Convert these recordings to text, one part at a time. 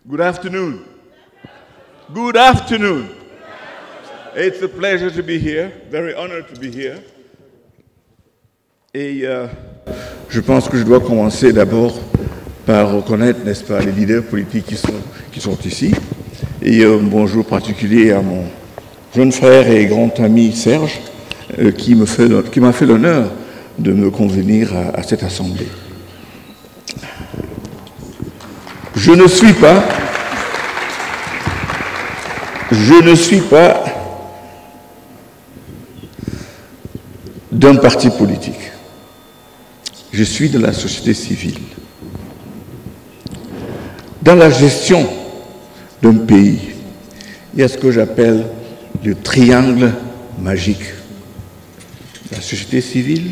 Good afternoon. Good afternoon. It's a pleasure to be here, very honored to be here. Et je pense que je dois commencer d'abord par reconnaître, n'est-ce pas, les leaders politiques qui sont ici. Et un bonjour particulier à mon jeune frère et grand ami Serge, qui m'a fait l'honneur de me convenir à cette assemblée. Je ne suis pas d'un parti politique. Je suis de la société civile. Dans la gestion d'un pays, il y a ce que j'appelle le triangle magique. La société civile,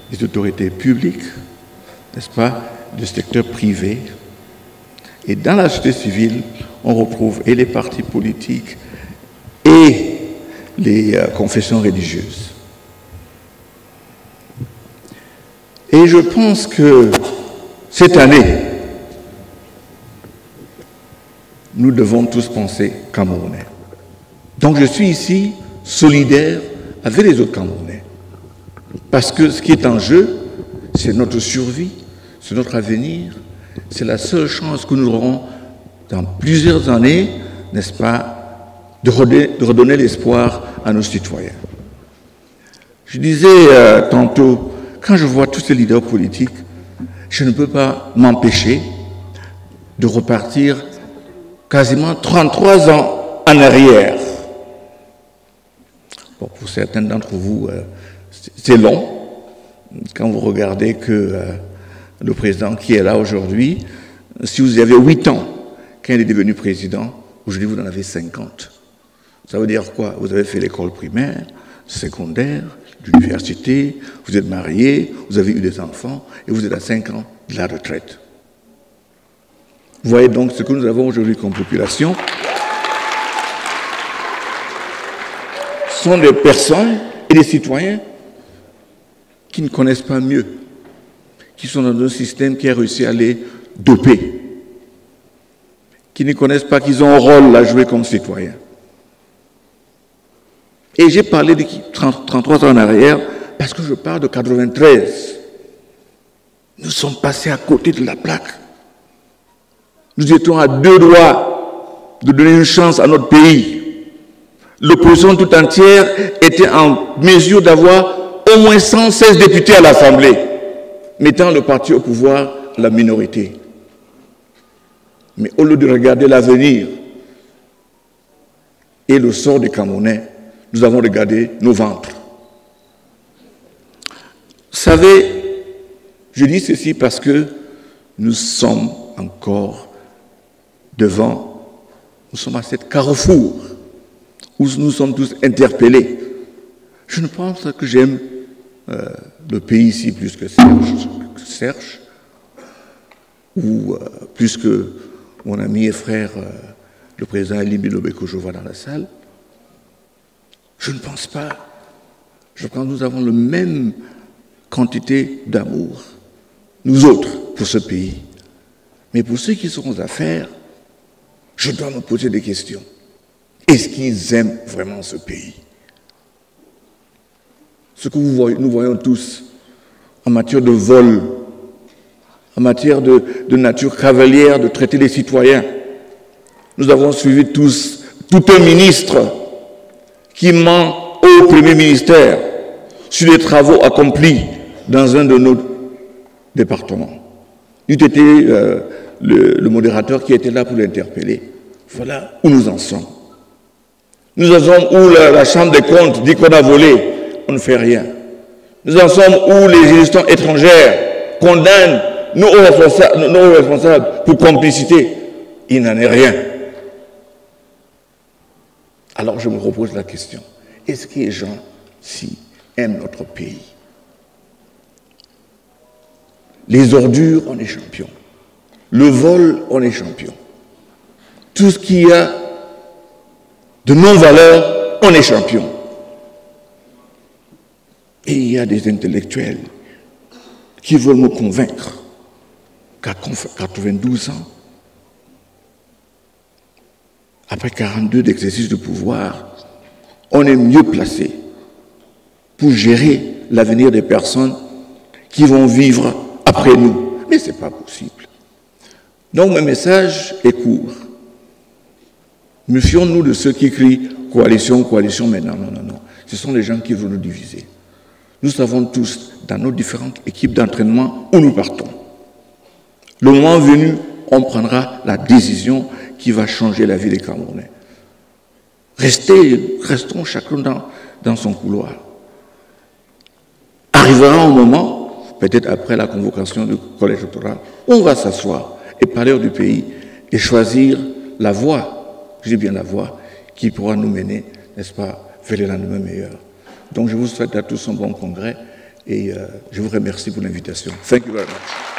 les autorités publiques, n'est-ce pas, le secteur privé. Et dans la société civile, on retrouve et les partis politiques et les confessions religieuses. Et je pense que cette année, nous devons tous penser camerounais. Donc je suis ici solidaire avec les autres Camerounais. Parce que ce qui est en jeu, c'est notre survie, c'est notre avenir, c'est la seule chance que nous aurons dans plusieurs années, n'est-ce pas, de redonner l'espoir à nos citoyens. Je disais tantôt, quand je vois tous ces leaders politiques, je ne peux pas m'empêcher de repartir quasiment 33 ans en arrière. Bon, pour certains d'entre vous, c'est long. Quand vous regardez que le président qui est là aujourd'hui, si vous avez 8 ans, quand il est devenu président, aujourd'hui vous en avez 50. Ça veut dire quoi? Vous avez fait l'école primaire, secondaire, l'université, vous êtes marié, vous avez eu des enfants, et vous êtes à 5 ans de la retraite. Vous voyez donc ce que nous avons aujourd'hui comme population. Ce sont des personnes et des citoyens qui ne connaissent pas mieux, qui sont dans un système qui a réussi à les doper, qui ne connaissent pas qu'ils ont un rôle à jouer comme citoyens. Et j'ai parlé de 33 ans en arrière parce que je parle de 93. Nous sommes passés à côté de la plaque. Nous étions à 2 doigts de donner une chance à notre pays. L'opposition tout entière était en mesure d'avoir au moins 116 députés à l'Assemblée, mettant le parti au pouvoir, la minorité. Mais au lieu de regarder l'avenir et le sort des Camerounais, nous avons regardé nos ventres. Vous savez, je dis ceci parce que nous sommes encore nous sommes à cette carrefour où nous sommes tous interpellés. Je ne pense pas que j'aime le pays ici plus que Serge ou plus que mon ami et frère, le président Elie Bilobé que je vois dans la salle. Je ne pense pas. Je pense que nous avons la même quantité d'amour, nous autres, pour ce pays. Mais pour ceux qui sont aux affaires, je dois me poser des questions. Est-ce qu'ils aiment vraiment ce pays? Ce que nous voyons tous en matière de vol, en matière de nature cavalière, de traiter les citoyens. Nous avons suivi tout un ministre qui ment au premier ministère sur les travaux accomplis dans un de nos départements. Il était le modérateur qui était là pour l'interpeller. Voilà où nous en sommes. Nous en sommes où la Chambre des comptes dit qu'on a volé, on ne fait rien. Nous en sommes où les juridictions étrangères condamnent nos responsables pour complicité. Il n'en est rien. Alors je me repose la question, est-ce que les gens-ci aiment notre pays? Les ordures, on est champion. Le vol, on est champion. Tout ce qu'il y a de non-valeur, on est champion. Et il y a des intellectuels qui veulent me convaincre qu'à 92 ans, après 42 d'exercice de pouvoir, on est mieux placé pour gérer l'avenir des personnes qui vont vivre après nous. Mais ce n'est pas possible. Donc, mon message est court. Méfions-nous de ceux qui crient coalition, coalition, mais non, non, non, non. Ce sont les gens qui veulent nous diviser. Nous savons tous, dans nos différentes équipes d'entraînement, où nous partons. Le moment venu, on prendra la décision qui va changer la vie des Camerounais. Restons chacun dans son couloir. Arrivera un moment, peut-être après la convocation du collège électoral, où on va s'asseoir et parler du pays et choisir la voie, je dis bien la voie, qui pourra nous mener, n'est-ce pas, vers les lendemains meilleurs. Donc je vous souhaite à tous un bon congrès et je vous remercie pour l'invitation. Thank you very much.